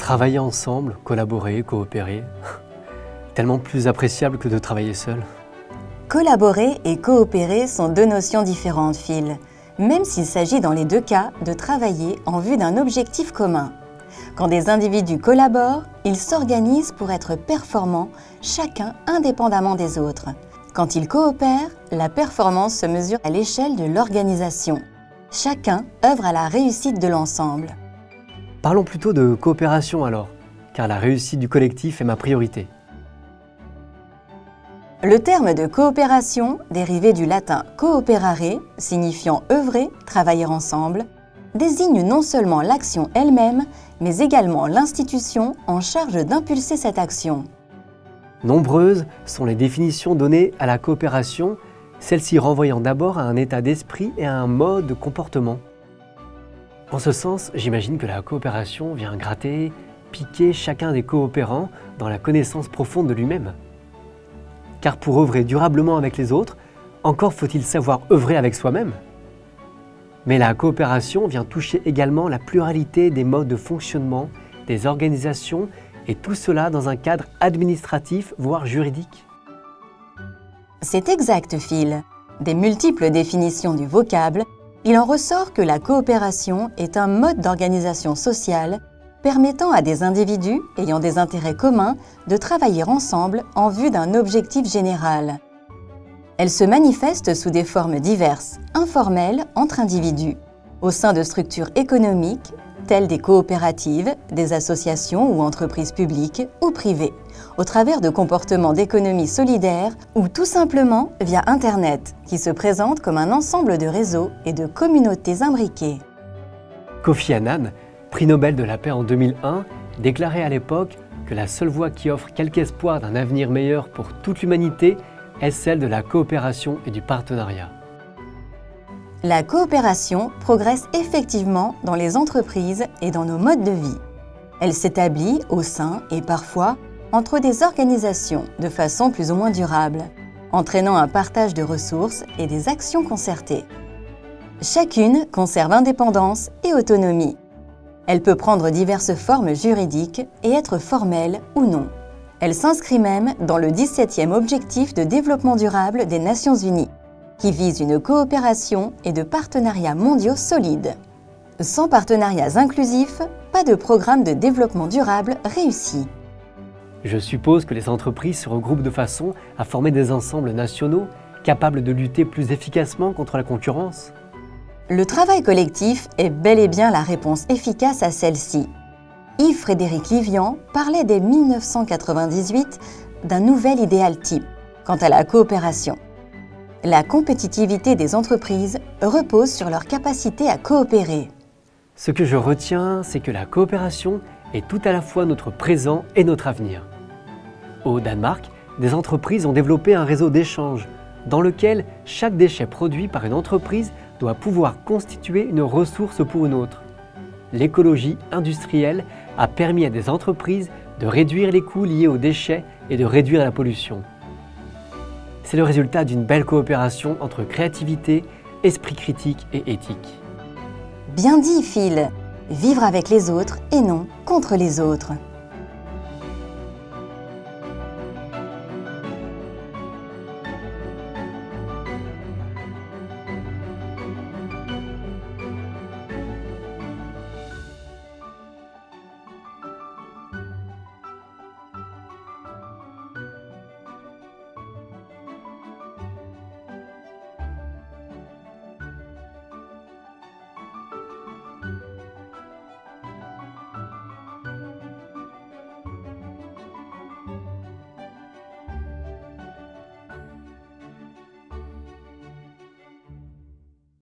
Travailler ensemble, collaborer, coopérer, tellement plus appréciable que de travailler seul. Collaborer et coopérer sont deux notions différentes, Phil, même s'il s'agit dans les deux cas de travailler en vue d'un objectif commun. Quand des individus collaborent, ils s'organisent pour être performants, chacun indépendamment des autres. Quand ils coopèrent, la performance se mesure à l'échelle de l'organisation. Chacun œuvre à la réussite de l'ensemble. Parlons plutôt de coopération alors, car la réussite du collectif est ma priorité. Le terme de coopération, dérivé du latin cooperare, signifiant œuvrer, travailler ensemble, désigne non seulement l'action elle-même, mais également l'institution en charge d'impulser cette action. Nombreuses sont les définitions données à la coopération, celles-ci renvoyant d'abord à un état d'esprit et à un mode de comportement. En ce sens, j'imagine que la coopération vient gratter, piquer chacun des coopérants dans la connaissance profonde de lui-même. Car pour œuvrer durablement avec les autres, encore faut-il savoir œuvrer avec soi-même. Mais la coopération vient toucher également la pluralité des modes de fonctionnement, des organisations, et tout cela dans un cadre administratif, voire juridique. C'est exact, Phil. Des multiples définitions du vocable, il en ressort que la coopération est un mode d'organisation sociale permettant à des individus ayant des intérêts communs de travailler ensemble en vue d'un objectif général. Elle se manifeste sous des formes diverses, informelles entre individus, au sein de structures économiques telles des coopératives, des associations ou entreprises publiques ou privées, au travers de comportements d'économie solidaire ou tout simplement via Internet, qui se présente comme un ensemble de réseaux et de communautés imbriquées. Kofi Annan, prix Nobel de la paix en 2001, déclarait à l'époque que la seule voie qui offre quelque espoir d'un avenir meilleur pour toute l'humanité est celle de la coopération et du partenariat. La coopération progresse effectivement dans les entreprises et dans nos modes de vie. Elle s'établit au sein et parfois entre des organisations de façon plus ou moins durable, entraînant un partage de ressources et des actions concertées. Chacune conserve indépendance et autonomie. Elle peut prendre diverses formes juridiques et être formelle ou non. Elle s'inscrit même dans le 17e objectif de développement durable des Nations Unies, qui vise une coopération et de partenariats mondiaux solides. Sans partenariats inclusifs, pas de programme de développement durable réussi. Je suppose que les entreprises se regroupent de façon à former des ensembles nationaux capables de lutter plus efficacement contre la concurrence. Le travail collectif est bel et bien la réponse efficace à celle-ci. Yves-Frédéric Livian parlait dès 1998 d'un nouvel idéal type quant à la coopération. La compétitivité des entreprises repose sur leur capacité à coopérer. Ce que je retiens, c'est que la coopération est tout à la fois notre présent et notre avenir. Au Danemark, des entreprises ont développé un réseau d'échange dans lequel chaque déchet produit par une entreprise doit pouvoir constituer une ressource pour une autre. L'écologie industrielle a permis à des entreprises de réduire les coûts liés aux déchets et de réduire la pollution. C'est le résultat d'une belle coopération entre créativité, esprit critique et éthique. Bien dit, Phil. Vivre avec les autres et non contre les autres.